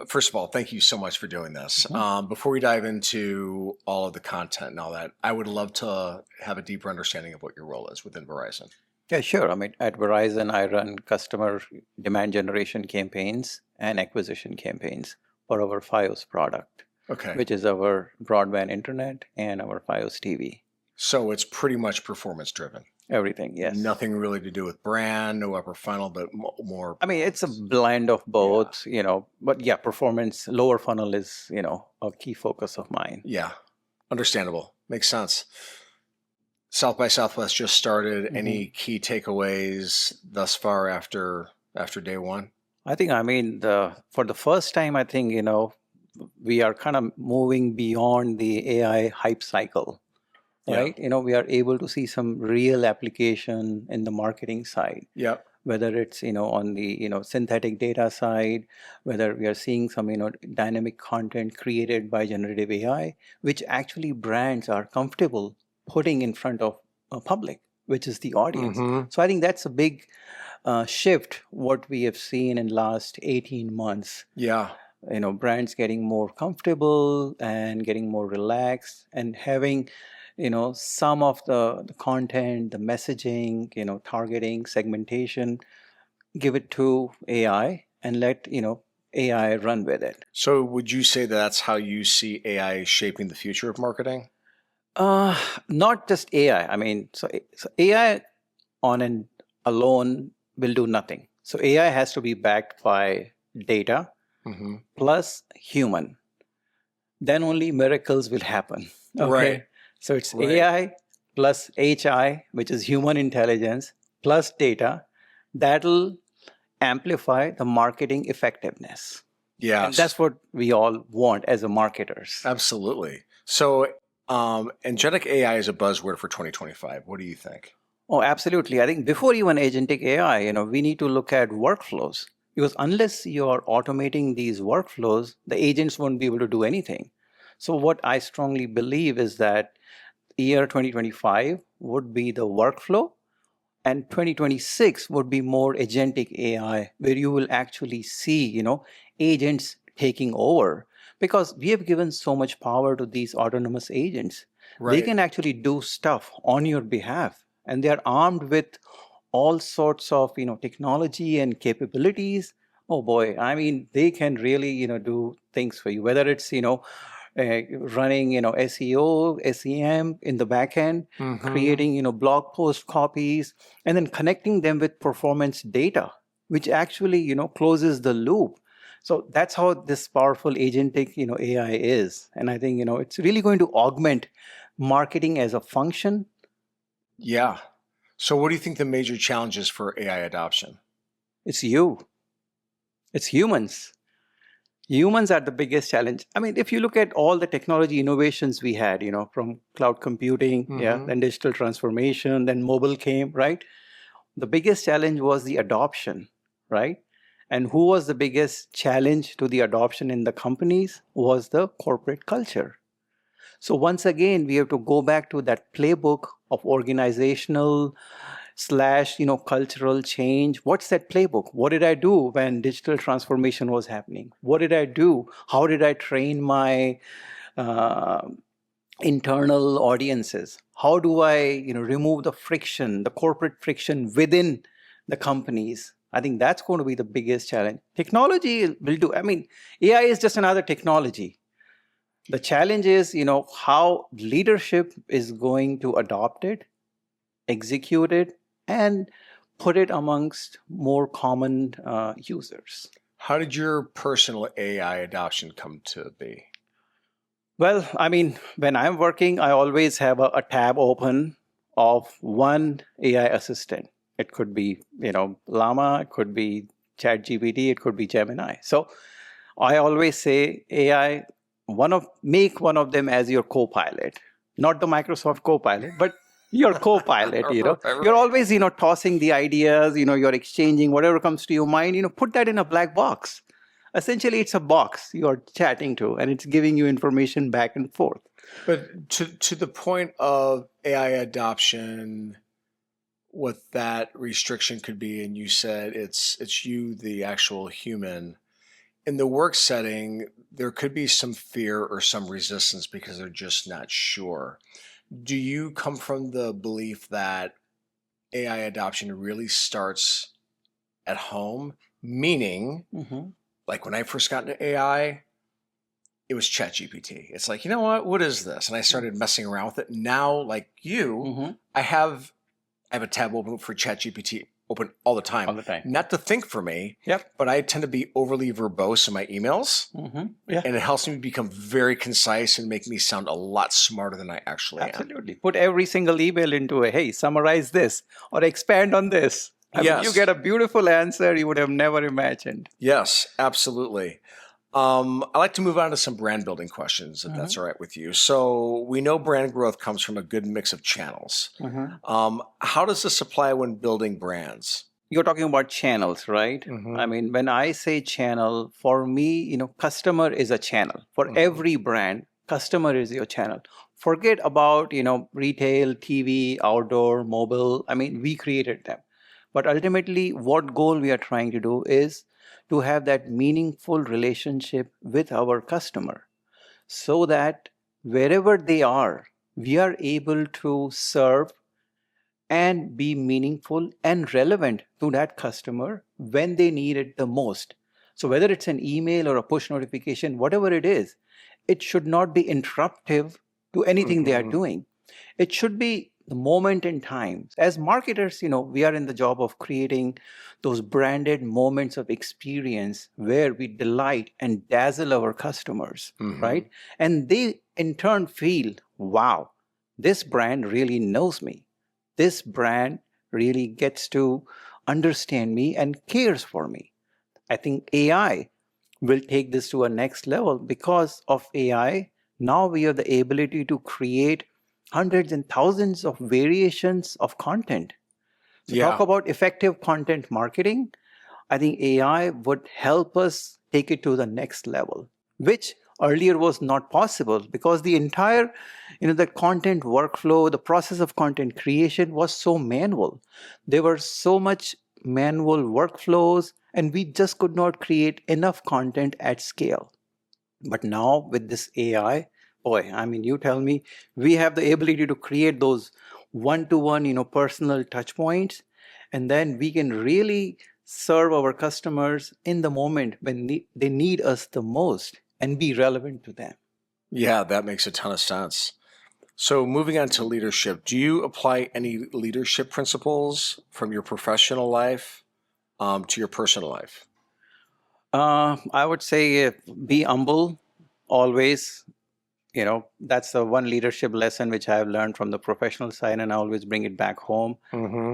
First of all, thank you so much for doing this. Mhm. Before we dive into all of the content and all that, I would love to have a deeper understanding of what your role is within Verizon. Yeah, sure. I mean, at Verizon, I run customer demand generation campaigns and acquisition campaigns for our Fios product, Okay. which is our broadband internet and our Fios TV. So it's pretty much performance driven. Everything, yes. Nothing really to do with brand, no upper funnel, but more I mean, it's a performance. blend of Yeah. both, but yeah, performance, lower funnel is, a key focus of mine. Yeah. Understandable. Makes sense. South by Southwest just started. Mhm. Any key takeaways thus far after day one? I think, for the first time, I think, we are kind of moving beyond the AI hype cycle, Yeah. right? We are able to see some real application in the marketing side, Yep. whether it's, on the, synthetic data side, whether we are seeing some, dynamic content created by generative AI, which actually brands are comfortable putting in front of a public, which is the audience. Mm-hmm. So I think that's a big shift what we have seen in last 18 months. Yeah. Brands getting more comfortable and getting more relaxed and having some of the content, the messaging, targeting, segmentation, give it to AI and let AI run with it. So would you say that's how you see AI shaping the future of marketing? Not just AI. I mean, so AI on and alone will do nothing. So AI has to be backed by data Mm-hmm. plus human. Then only miracles will happen. Okay. Right. So it's Right. AI plus HI, which is human intelligence, plus data. That'll amplify the marketing effectiveness. Yeah. And that's what we all want as a marketers. Absolutely. So agentic AI is a buzzword for 2025. What do you think? Oh, absolutely. I think before even agentic AI, we need to look at workflows because unless you are automating these workflows, the agents won't be able to do anything. So what I strongly believe is that year 2025 would be the workflow and 2026 would be more agentic AI where you will actually see, agents taking over because we have given so much power to these autonomous agents. They Right. can actually do stuff on your behalf and they are armed with all sorts of, technology and capabilities. Oh boy, I mean, they can really, do things for you, whether it's, running SEO, SEM in the back end, Mm-hmm. creating blog post copies, and then connecting them with performance data, which actually closes the loop. So that's how this powerful agentic AI is, and I think it's really going to augment marketing as a function. Yeah. So what do you think the major challenges for AI adoption? It's humans. Humans are the biggest challenge. I mean, if you look at all the technology innovations we had, from cloud computing, Mhm. then digital transformation, then mobile came, right? The biggest challenge was the adoption, right? And who was the biggest challenge to the adoption in the companies was the corporate culture. So once again, we have to go back to that playbook of organizational slash cultural change. What's that playbook? What did I do when digital transformation was happening? What did I do? How did I train my uh, internal audiences? How do I remove the friction, the corporate friction within the companies? I think that's going to be the biggest challenge. Technology will do. I mean, AI is just another technology. The challenge is how leadership is going to adopt it, execute it, and put it amongst more common users. How did your personal AI adoption come to be? Well, I mean, when I'm working, I always have a tab open of one AI assistant. It could be, Llama, it could be ChatGPT, it could be Gemini. So I always say AI, make one of them as your co-pilot, not the Microsoft co-pilot, but your co-pilot. You're always tossing the ideas, you're exchanging whatever comes to your mind. Put that in a black box. Essentially, it's a box you're chatting to, and it's giving you information back and forth. But to the point of AI adoption, what that restriction could be, and you said it's you, the actual human. in the work setting, there could be some fear or some resistance because they're just not sure. Do you come from the belief that AI adoption really starts at home? Meaning, Mm-hmm. like when I first got into AI, it was ChatGPT. It's like, you know what is this? And I started messing around with it. Now, like you, Mm-hmm. I have a tab open for ChatGPT open all the time. All the time. Not to think for me, Yep. but I tend to be overly verbose in my emails. Mm-hmm. Yeah. And it helps me become very concise and make me sound a lot smarter than I actually am. Absolutely. Put every single email into a, hey, summarize this or expand on this. I mean, you Yes. get a beautiful answer you would have never imagined. Yes, absolutely. I like to move on to some brand building questions, if that's all right with you. So we know brand growth comes from a good mix of channels. How does this apply when building brands? You're talking about channels, right? I mean, when I say channel, for me, customer is a channel. For every brand, customer is your channel. Forget about, retail, TV, outdoor, mobile. I mean, we created them. But ultimately, what goal we are trying to do is to have that meaningful relationship with our customer so that wherever they are, we are able to serve and be meaningful and relevant to that customer when they need it the most. So whether it's an email or a push notification, whatever it is, it should not be interruptive to anything they are doing. It should be the moment in time. As marketers, we are in the job of creating those branded moments of experience where we delight and dazzle our customers, right? And they in turn feel, wow, this brand really knows me. This brand really gets to understand me and cares for me. I think AI will take this to a next level. Because of AI, now we have the ability to create hundreds and thousands of variations of content. So talk about effective content marketing. I think AI would help us take it to the next level, which earlier was not possible because the entire, the content workflow, the process of content creation was so manual. There were so much manual workflows and we just could not create enough content at scale. But now with this AI, boy, I mean, you tell me, we have the ability to create those one-to-one, personal touch points, and then we can really serve our customers in the moment when they need us the most and be relevant to them. Yeah, that makes a ton of sense. So moving on to leadership, do you apply any leadership principles from your professional life to your personal life? I would say be humble always. That's the one leadership lesson which I have learned from the professional side, and I always bring it back home.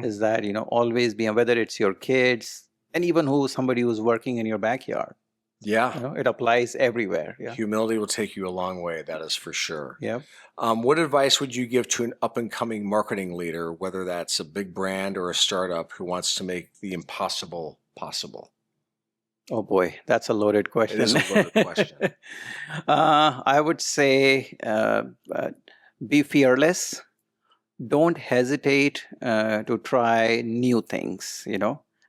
Is that always be, whether it's your kids and even somebody who's working in your backyard. Yeah. It applies everywhere. Yeah. Humility will take you a long way, that is for sure. Yeah. What advice would you give to an up-and-coming marketing leader, whether that's a big brand or a startup who wants to make the impossible possible? Oh boy, that's a loaded question. It is a loaded question. I would say be fearless. Don't hesitate to try new things,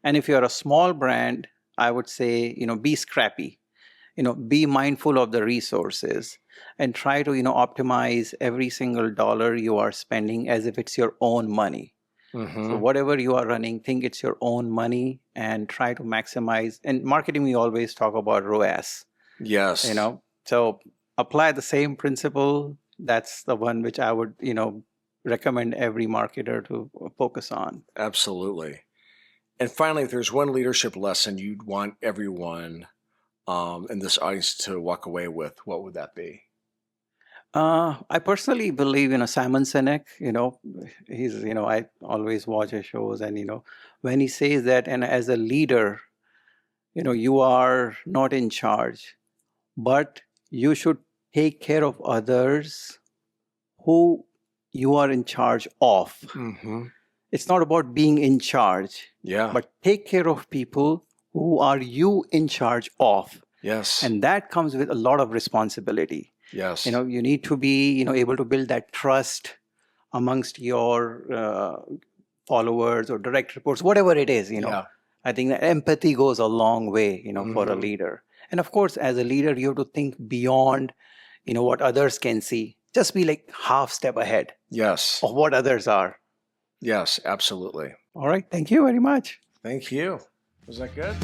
And if you're a small brand, I would say, be scrappy. Be mindful of the resources and try to, optimize every single dollar you are spending as if it's your own money. So whatever you are running, think it's your own money and try to maximize. In marketing, we always talk about ROAS. Yes. So apply the same principle. That's the one which I would, recommend every marketer to focus on. Absolutely. And finally, if there's one leadership lesson you'd want everyone in this audience to walk away with, what would that be? I personally believe, Simon Sinek, he's, I always watch his shows and, when he says that, and as a leader, you are not in charge, but you should take care of others who you are in charge of. It's not about being in charge, but take care of people who are you in charge of. Yes. And that comes with a lot of responsibility. Yes. You need to be, able to build that trust amongst your followers or direct reports, whatever it is, I think that empathy goes a long way, for a leader. And of course, as a leader, you have to think beyond, what others can see. Just be like half step ahead Yes. of what others are. Yes, absolutely. All right. Thank you very much. Thank you. Was that good?